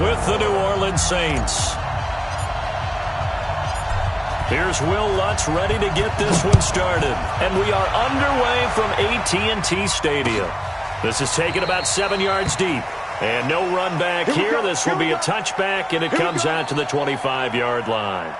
with the New Orleans Saints. Here's Will Lutz ready to get this one started. And we are underway from AT&T Stadium. This is taken about 7 yards deep. And no run back here. This will be a touchback, and it comes out to the 25-yard line.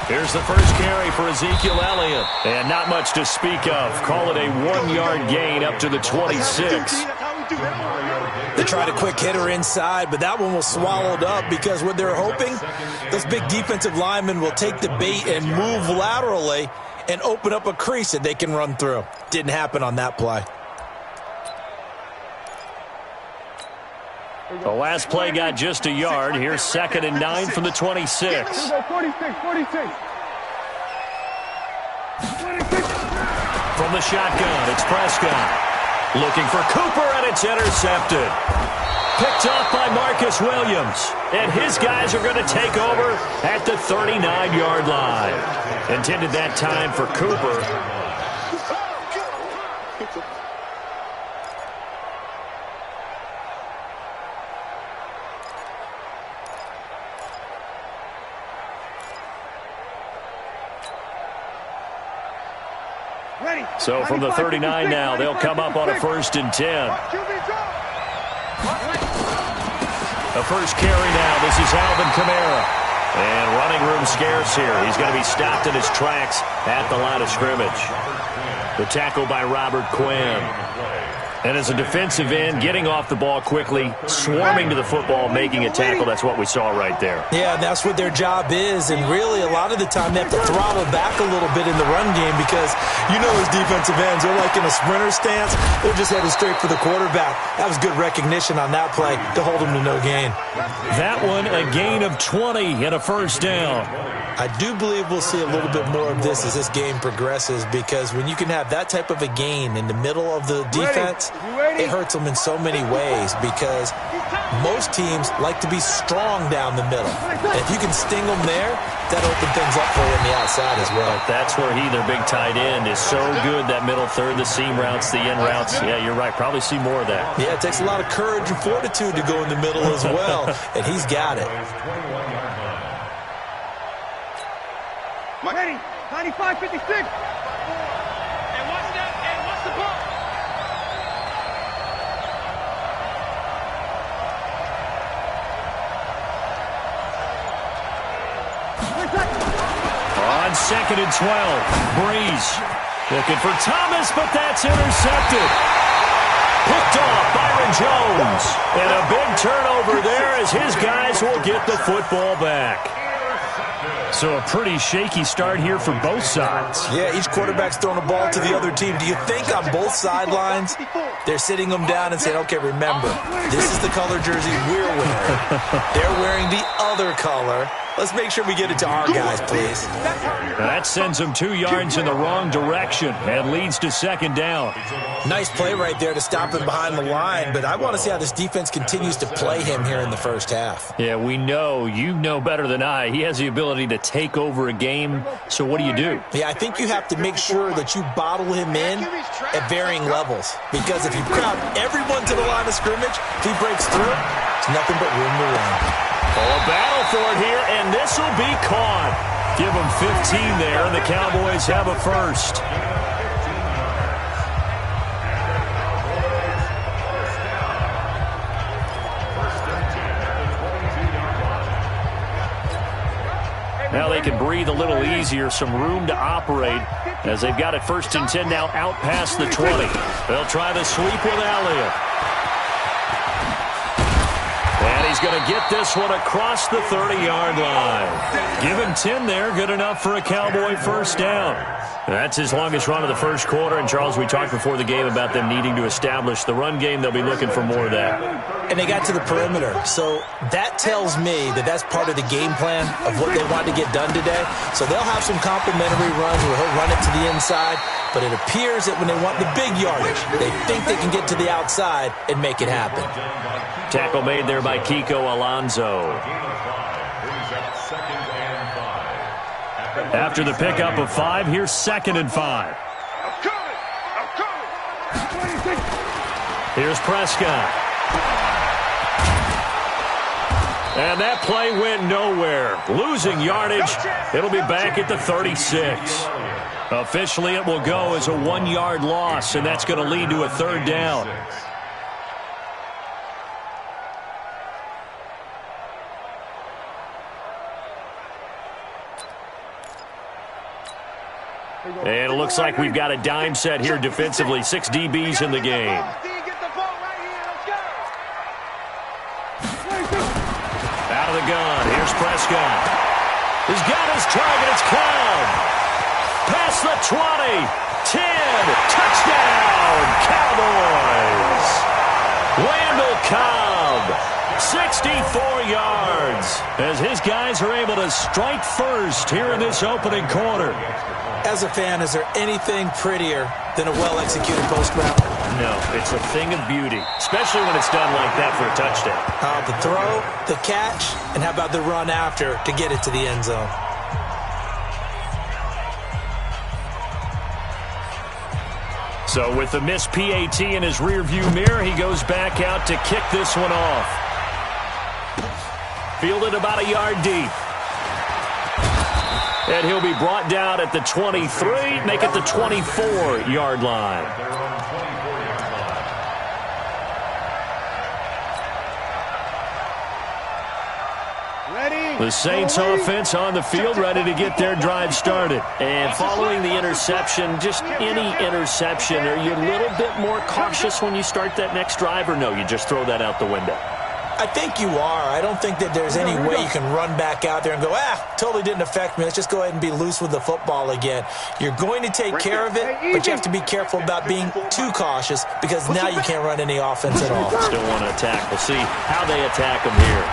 Here's the first carry for Ezekiel Elliott. And not much to speak of. Call it a 1-yard gain up to the 26. They tried a quick hitter inside, but that one was swallowed up because what they're hoping, those big defensive linemen will take the bait and move laterally and open up a crease that they can run through. Didn't happen on that play. The last play got just a yard. Here's 2nd and 9 from the 26. 46. From the shotgun, it's Prescott. Looking for Cooper, and it's intercepted. Picked off by Marcus Williams. And his guys are going to take over at the 39-yard line. Intended that time for Cooper. So from the 39 now, they'll come up on a 1st and 10. The first carry now. This is Alvin Kamara. And running room scarce here. He's going to be stopped in his tracks at the line of scrimmage. The tackle by Robert Quinn. And as a defensive end, getting off the ball quickly, swarming to the football, making a tackle. That's what we saw right there. Yeah, and that's what their job is. And really, a lot of the time, they have to throttle back a little bit in the run game because, you know, as defensive ends, they're like in a sprinter stance. They're just headed straight for the quarterback. That was good recognition on that play to hold them to no gain. That one, a gain of 20 and a 1st down. I do believe we'll see a little bit more of this as this game progresses because when you can have that type of a gain in the middle of the defense, it hurts them in so many ways because most teams like to be strong down the middle. And if you can sting them there, that'll open things up for you on the outside as well. That's where their big tight end, is so good, that middle third, the seam routes, the in routes. Yeah, you're right. Probably see more of that. Yeah, it takes a lot of courage and fortitude to go in the middle as well, and he's got it. Ready, 95-56. And what's the ball? On 2nd and 12, Breeze looking for Thomas, but that's intercepted. Picked off Byron Jones. And a big turnover there as his guys will get the football back. So a pretty shaky start here for both sides. Yeah, each quarterback's throwing a ball to the other team. Do you think on both sidelines they're sitting them down and saying, okay, remember, this is the color jersey we're wearing. They're wearing the other color. Let's make sure we get it to our guys, please. That sends them 2 yards in the wrong direction and leads to 2nd down. Nice play right there to stop him behind the line, but I want to see how this defense continues to play him here in the first half. Yeah, we know. You know better than I. He has the ability to take over a game, so what do you do? Yeah, I think you have to make sure that you bottle him in at varying levels, because if you crowd everyone to the line of scrimmage, if he breaks through, it's nothing but room to run. Oh, a battle for it here, and this will be caught. Give them 15 there, and the Cowboys have a 1st. Now they can breathe a little easier, some room to operate as they've got it 1st and 10 now out past the 20. They'll try the sweep with Elliott. And he he's going to get this one across the 30-yard line. Give him 10 there, good enough for a Cowboy first down. That's his longest run of the first quarter. And, Charles, we talked before the game about them needing to establish the run game. They'll be looking for more of that. And they got to the perimeter. So that tells me that that's part of the game plan of what they want to get done today. So they'll have some complimentary runs where he'll run it to the inside. But it appears that when they want the big yardage, they think they can get to the outside and make it happen. Tackle made there by Kiko Alonso. After the pickup of 5, here's 2nd and 5. Here's Prescott. And that play went nowhere. Losing yardage. It'll be back at the 36. Officially, it will go as a 1-yard loss, and that's going to lead to a 3rd down. And it looks like we've got a dime set here defensively. 6 DBs in the game. Out of the gun. Here's Prescott. He's got his target. It's Cobb. Past the 20. 10. Touchdown. Cowboys. Randall Cobb. 64 yards as his guys are able to strike first here in this opening quarter. As a fan, is there anything prettier than a well-executed post route? No, it's a thing of beauty, especially when it's done like that for a touchdown. The throw, the catch, and how about the run after to get it to the end zone? So with the missed PAT in his rearview mirror, he goes back out to kick this one off. Fielded about a yard deep. And he'll be brought down at the 23, make it the 24-yard line. The Saints offense on the field, ready to get their drive started. And following the interception, just any interception, are you a little bit more cautious when you start that next drive, or no, you just throw that out the window? I think you are. I don't think that there's any way you can run back out there and go, totally didn't affect me. Let's just go ahead and be loose with the football again. You're going to take care of it, but you have to be careful about being too cautious because now you can't run any offense at all. Still want to attack. We'll see how they attack them here.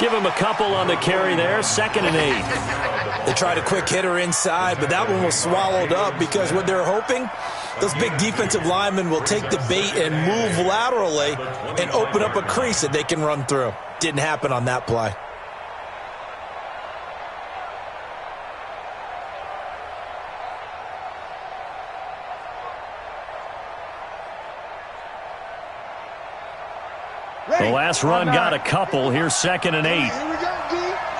Give him a couple on the carry there. 2nd and 8. They tried a quick hitter inside, but that one was swallowed up because what they're hoping, those big defensive linemen will take the bait and move laterally and open up a crease that they can run through. Didn't happen on that play. The last run got a couple. Here's 2nd and 8. Here we go, D.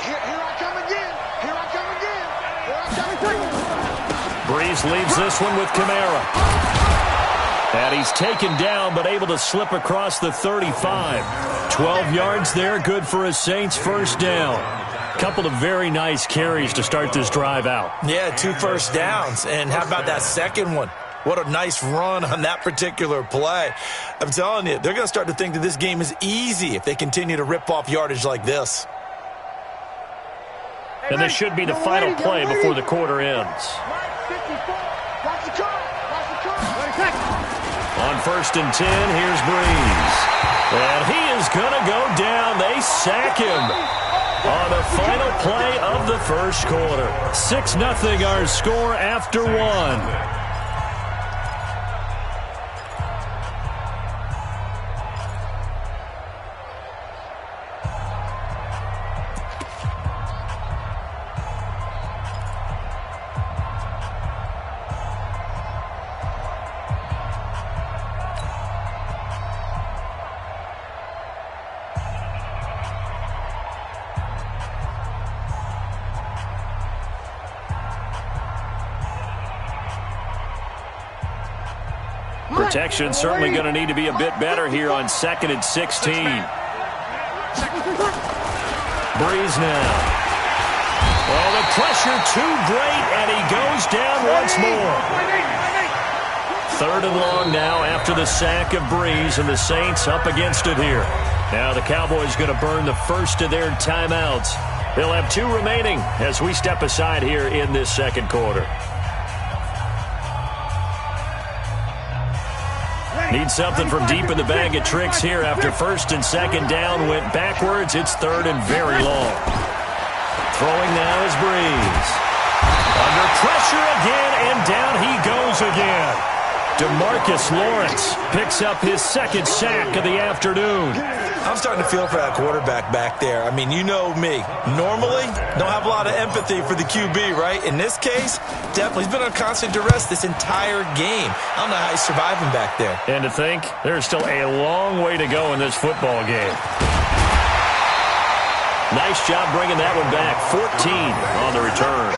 Here I come again. Here I come again. Here I come again. Breeze leaves this one with Kamara. And he's taken down, but able to slip across the 35. 12 yards there, good for a Saints first down. Couple of very nice carries to start this drive out. Yeah, 2 first downs. And how about that second one? What a nice run on that particular play. I'm telling you, they're going to start to think that this game is easy if they continue to rip off yardage like this. And this should be the final play before the quarter ends. On 1st and 10, here's Breeze. And he is going to go down. They sack him on the final play of the first quarter. 6-0 our score after 1. Protection certainly going to need to be a bit better here on 2nd and 16. Breeze now. Well, the pressure too great, and he goes down once more. 3rd and long now after the sack of Breeze, and the Saints up against it here. Now the Cowboys going to burn the first of their timeouts. They'll have 2 remaining as we step aside here in this second quarter. Need something from deep in the bag of tricks here after first and second down went backwards. It's third and very long. Throwing now is Breeze. Under pressure again, and down he goes again. DeMarcus Lawrence picks up his second sack of the afternoon. I'm starting to feel for that quarterback back there. I mean, you know me. Normally, don't have a lot of empathy for the QB, right? In this case, definitely. He's been on constant duress this entire game. I don't know how he's surviving back there. And to think, there's still a long way to go in this football game. Nice job bringing that one back. 14 on the return.